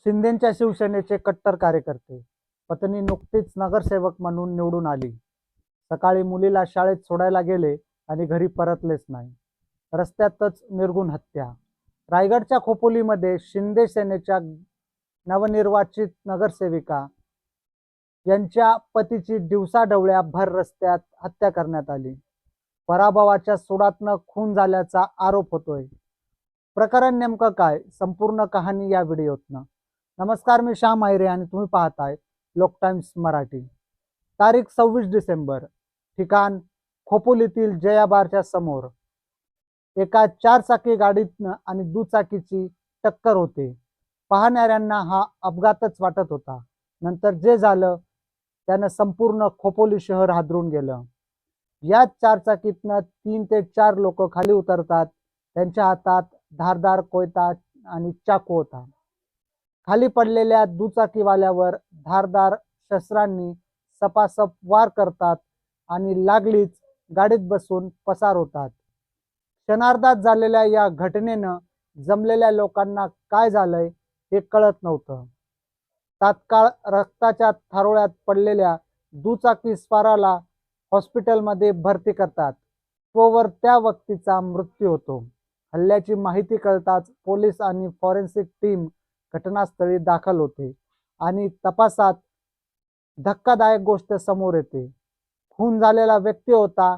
शिंदेच्या शिवसेनेचे कट्टर कार्यकर्ते. पत्नी नुकतीच नगरसेवक म्हणून निवडून आली. सकाळी मुलीला शाळेत सोडायला गेले आणि घरी परतलेच नाही. रस्त्यातच निर्घृण हत्या. रायगडच्या खोपोलीमध्ये शिंदे सेनेच्या नवनिर्वाचित नगरसेविका यांच्या पतीची दिवसाढवळ्या भर रस्त्यात हत्या करण्यात आली. पराभवाच्या सुडातनं खून झाल्याचा आरोप होतोय. प्रकरण नेमकं काय, संपूर्ण कहाणी या व्हिडिओतनं. नमस्कार, मी श्याम आयरे आणि तुम्ही पाहताय लोक टाइम्स मराठी. तारीख 26 डिसेंबर. ठिकाण खोपोलीतील जया बारच्या समोर एका चारचाकी गाडीतनं आणि दुचाकीची टक्कर होते. पाहणाऱ्यांना हा अपघातच वाटत होता. नंतर जे झालं त्यानं संपूर्ण खोपोली शहर हादरून गेलं. याच चारचाकीतनं 3 ते 4 लोक खाली उतरतात. त्यांच्या हातात धारदार कोयता आणि चाकू होता. खाली पडलेल्या दुचाकीवाल्यावर धारदार शस्त्रांनी सपासप वार करतात आणि लागलीच गाडीत बसून पसार होतात. क्षणार्धात झालेल्या या घटनेनं जमलेल्या लोकांना काय झालंय हे कळत नव्हतं. तात्काळ रक्ताच्या थारोळ्यात पडलेल्या दुचाकीस्वाराला हॉस्पिटलमध्ये भरती करतात. तोवर त्या व्यक्तीचा मृत्यू होतो. हल्ल्याची माहिती कळताच पोलीस आणि फॉरेन्सिक टीम घटनास्थळी दाखल होते आणि तपासात धक्कादायक गोष्ट समोर येते. खून झालेला व्यक्ती होता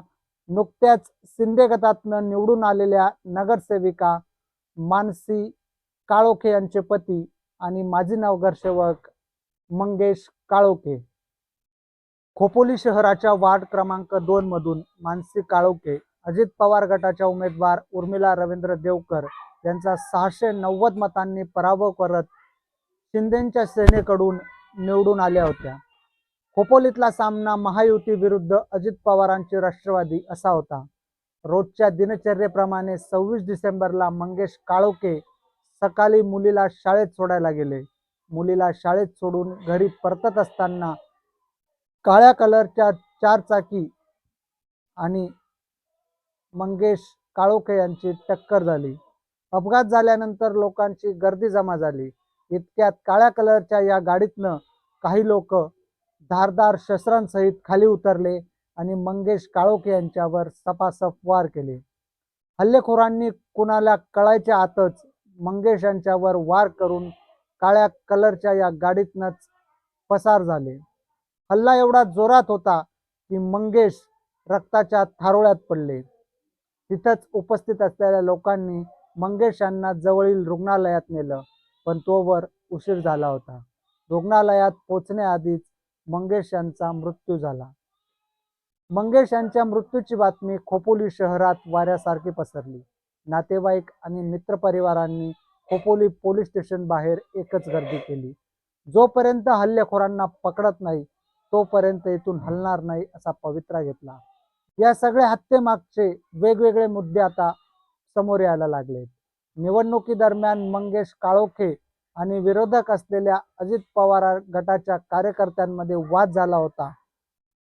नुकत्याच शिंदे गटातनं निवडून आलेल्या नगरसेविका मानसी काळोखे यांचे पती आणि माजी नगरसेवक मंगेश काळोखे. खोपोली शहराच्या वार्ड क्रमांक 2 मधून मानसी काळोखे अजित पवार गटाच्या उमेदवार उर्मिला रवींद्र देवकर यांचा 690 मतांनी पराभव करत शिंदेच्या सेनेकडून निवडून आल्या होत्या. खोपोलीतला सामना महायुती विरुद्ध अजित पवारांची राष्ट्रवादी असा होता. रोजच्या दिनचर्येप्रमाणे 26 डिसेंबरला मंगेश काळोखे सकाळी मुलीला शाळेत सोडायला गेले. मुलीला शाळेत सोडून घरी परतत असताना काळ्या कलरच्या चारचाकी आणि मंगेश काळोखे यांची टक्कर झाली. अपघात झाल्यानंतर लोकांची गर्दी जमा झाली. इतक्यात काळ्या कलरच्या या गाडीतनं काही लोक धारदार शस्त्रांसहित खाली उतरले आणि मंगेश काळोखे यांच्यावर सपासप वार केले. हल्लेखोरांनी कुणाला कळायच्या आतच मंगेश यांच्यावर वार करून काळ्या कलरच्या या गाडीतनंच पसार झाले. हल्ला एवढा जोरात होता की मंगेश रक्ताच्या थारोळ्यात पडले. तिथंच उपस्थित असलेल्या लोकांनी मंगेश यांना जवळील रुग्णालयात नेलं, पण तोवर उशीर झाला होता. रुग्णालयात पोहोचण्याआधीच मंगेश यांचा मृत्यू झाला. मंगेश यांच्या मृत्यूची बातमी खोपोली शहरात वाऱ्यासारखी पसरली. नातेवाईक आणि मित्रपरिवारांनी खोपोली पोलीस स्टेशन बाहेर एकच गर्दी केली. जोपर्यंत हल्लेखोरांना पकडत नाही तोपर्यंत इथून हलणार नाही असा पवित्रा घेतला. या सगळ्या हत्येमागचे वेगवेगळे मुद्दे आता समोर यायला लागले. निवडणुकीदरम्यान मंगेश काळोखे आणि विरोधक असलेल्या अजित पवार गटाच्या कार्यकर्त्यांमध्ये वाद झाला होता.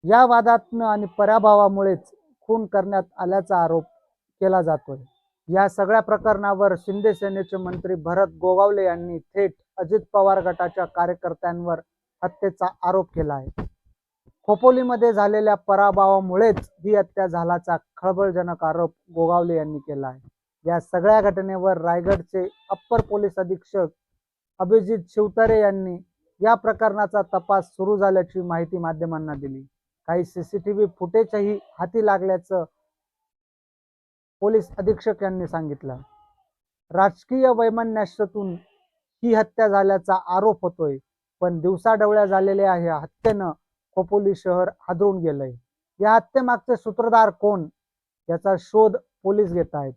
या वादातनं आणि पराभवामुळेच खून करण्यात आल्याचा आरोप केला जातोय. या सगळ्या प्रकरणावर शिंदे सेनेचे मंत्री भरत गोगावले यांनी थेट अजित पवार गटाच्या कार्यकर्त्यांवर हत्येचा आरोप केला आहे. खोपोलीमध्ये झालेल्या पराभवामुळेच ही हत्या झाल्याचा खळबळजनक आरोप गोगावले यांनी केला आहे. या सगळ्या घटनेवर रायगडचे अप्पर पोलीस अधीक्षक अभिजित शिवतरे यांनी या प्रकरणाचा तपास सुरू झाल्याची माहिती माध्यमांना दिली. काही सीसीटीव्ही फुटेजही हाती लागल्याचं पोलीस अधीक्षक यांनी सांगितलं. राजकीय वैमनस्यातून ही हत्या झाल्याचा आरोप होतोय, पण दिवसाढवळ्या झालेल्या या हत्येनं खोपोली शहर हादरून गेलंय. या हत्येमागचे सूत्रधार कोण याचा शोध पोलीस घेत आहेत.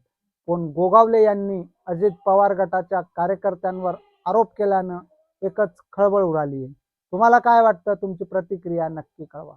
पण गोगावले यांनी अजित पवार गटाच्या कार्यकर्त्यांवर आरोप केल्यानं एकच खळबळ उडाली आहे. तुम्हाला काय वाटतं? तुमची प्रतिक्रिया नक्की कळवा.